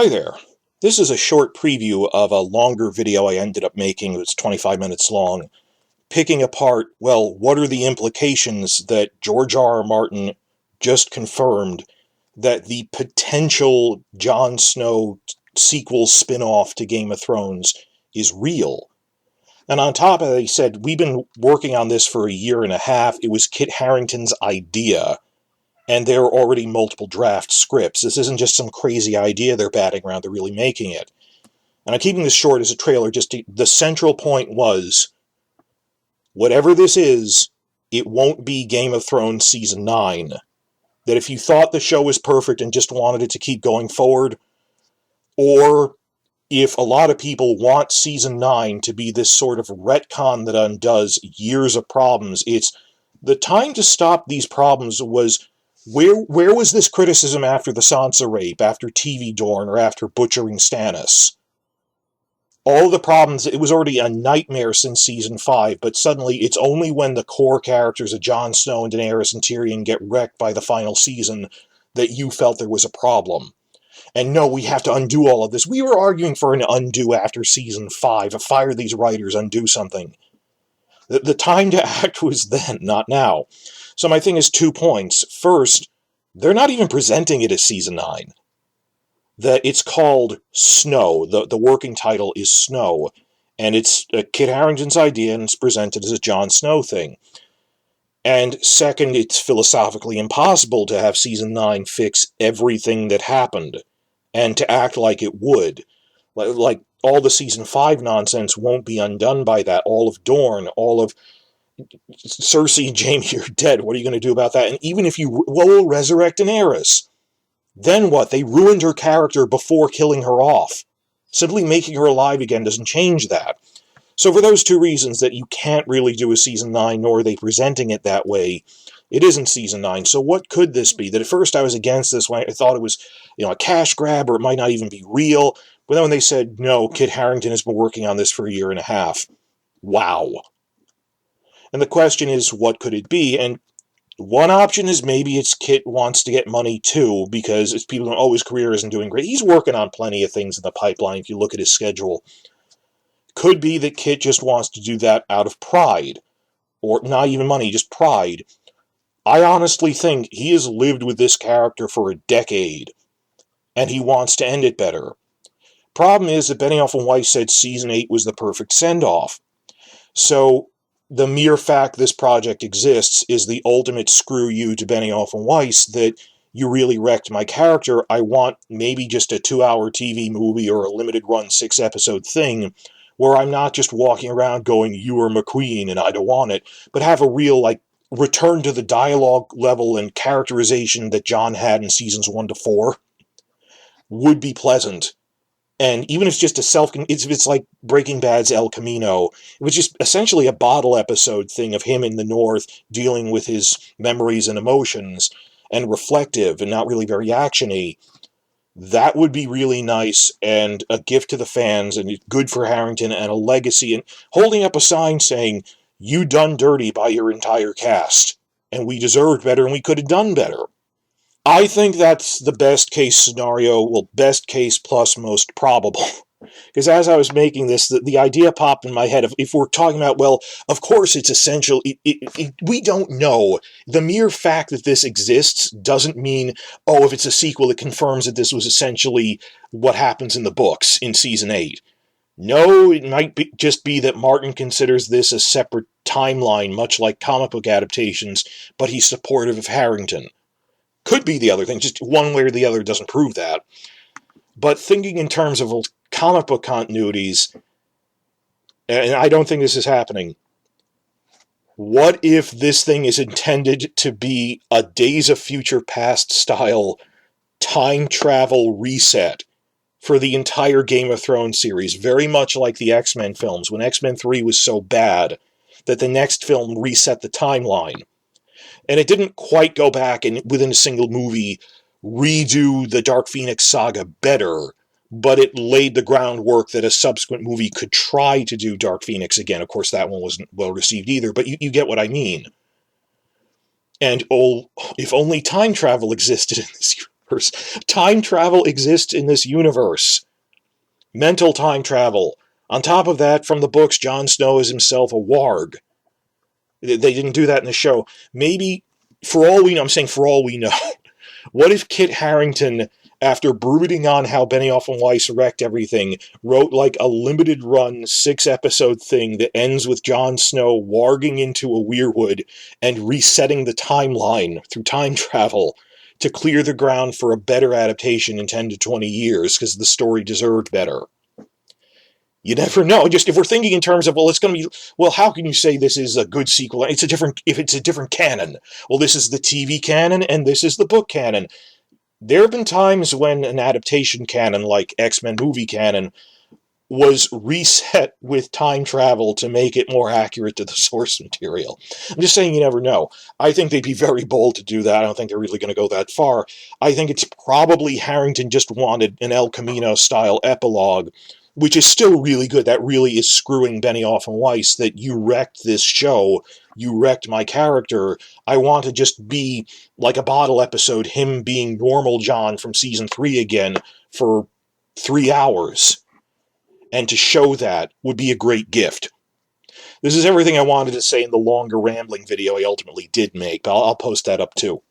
Hi there. This is a short preview of a longer video I ended up making. It was 25 minutes long, picking apart, well, what are the implications that George R. R. Martin just confirmed that the potential Jon Snow sequel spin-off to Game of Thrones is real. And on top of it, he said, we've been working on this for a year and a half. It was Kit Harington's idea. And there are already multiple draft scripts. This isn't just some crazy idea they're batting around, they're really making it. And I'm keeping this short as a trailer, the central point was, whatever this is, it won't be Game of Thrones Season 9. That if you thought the show was perfect and just wanted it to keep going forward, or if a lot of people want Season 9 to be this sort of retcon that undoes years of problems, it's the time to stop these problems was... Where was this criticism after the Sansa rape, after TV Dorne, or after butchering Stannis? All the problems, it was already a nightmare since Season 5, but suddenly it's only when the core characters of Jon Snow and Daenerys and Tyrion get wrecked by the final season that you felt there was a problem. And no, we have to undo all of this. We were arguing for an undo after Season 5, fire these writers, undo something. The time to act was then, not now. So my thing is 2 points. First, they're not even presenting it as Season 9. That it's called Snow. The working title is Snow. And it's Kit Harington's idea, and it's presented as a Jon Snow thing. And second, it's philosophically impossible to have Season 9 fix everything that happened, and to act like it would. Like all the Season 5 nonsense won't be undone by that. All of Dorne, all of Cersei and Jaime are dead. What are you going to do about that? And even if you will resurrect Daenerys, then what? They ruined her character before killing her off. Simply making her alive again doesn't change that. So for those 2 reasons that you can't really do a Season 9, nor are they presenting it that way, it isn't Season 9. So what could this be? That at first I was against this when I thought it was, a cash grab, or it might not even be real. But then when they said, no, Kit Harington has been working on this for a year and a half. Wow. And the question is, what could it be? And one option is maybe it's Kit wants to get money too, because it's people going, his career isn't doing great. He's working on plenty of things in the pipeline if you look at his schedule. Could be that Kit just wants to do that out of pride. Or not even money, just pride. I honestly think he has lived with this character for a decade, and he wants to end it better. Problem is that Benioff and Weiss said Season 8 was the perfect send-off. So the mere fact this project exists is the ultimate screw you to Benioff and Weiss that you really wrecked my character. I want maybe just a 2-hour TV movie or a limited-run 6-episode thing where I'm not just walking around going, you are McQueen and I don't want it, but have a real, return to the dialogue level and characterization that Jon had in Seasons 1 to 4 would be pleasant. And even if it's just it's like Breaking Bad's El Camino, it was just essentially a bottle episode thing of him in the North dealing with his memories and emotions, and reflective and not really very action-y. That would be really nice, and a gift to the fans, and good for Harington, and a legacy, and holding up a sign saying, you done dirty by your entire cast, and we deserved better, and we could have done better. I think that's the best case scenario, best case plus most probable. Because as I was making this, the idea popped in my head of, if we're talking about, of course it's essential, we don't know. The mere fact that this exists doesn't mean, if it's a sequel, it confirms that this was essentially what happens in the books in Season 8. No, it might just be that Martin considers this a separate timeline, much like comic book adaptations, but he's supportive of Harington. Could be the other thing, just one way or the other doesn't prove that. But thinking in terms of comic book continuities, and I don't think this is happening, what if this thing is intended to be a Days of Future Past style time travel reset for the entire Game of Thrones series, very much like the X-Men films, when X-Men 3 was so bad that the next film reset the timeline. And it didn't quite go back and, within a single movie, redo the Dark Phoenix saga better, but it laid the groundwork that a subsequent movie could try to do Dark Phoenix again. Of course, that one wasn't well received either, but you get what I mean. And if only time travel existed in this universe. Time travel exists in this universe. Mental time travel. On top of that, from the books, Jon Snow is himself a warg. They didn't do that in the show. Maybe, for all we know, I'm saying for all we know, what if Kit Harington, after brooding on how Benioff and Weiss wrecked everything, wrote like a limited run 6-episode thing that ends with Jon Snow warging into a weirwood and resetting the timeline through time travel to clear the ground for a better adaptation in 10 to 20 years because the story deserved better. You never know. Just if we're thinking in terms of, well, it's going to be, well, how can you say this is a good sequel? If it's a different canon. Well, this is the TV canon and this is the book canon. There have been times when an adaptation canon, like X-Men movie canon, was reset with time travel to make it more accurate to the source material. I'm just saying you never know. I think they'd be very bold to do that. I don't think they're really going to go that far. I think it's probably Harington just wanted an El Camino-style epilogue, which is still really good. That really is screwing Benioff and Weiss, that you wrecked this show, you wrecked my character. I want to just be like a bottle episode, him being normal John from season 3 again for 3 hours. And to show that would be a great gift. This is everything I wanted to say in the longer rambling video I ultimately did make, but I'll post that up too.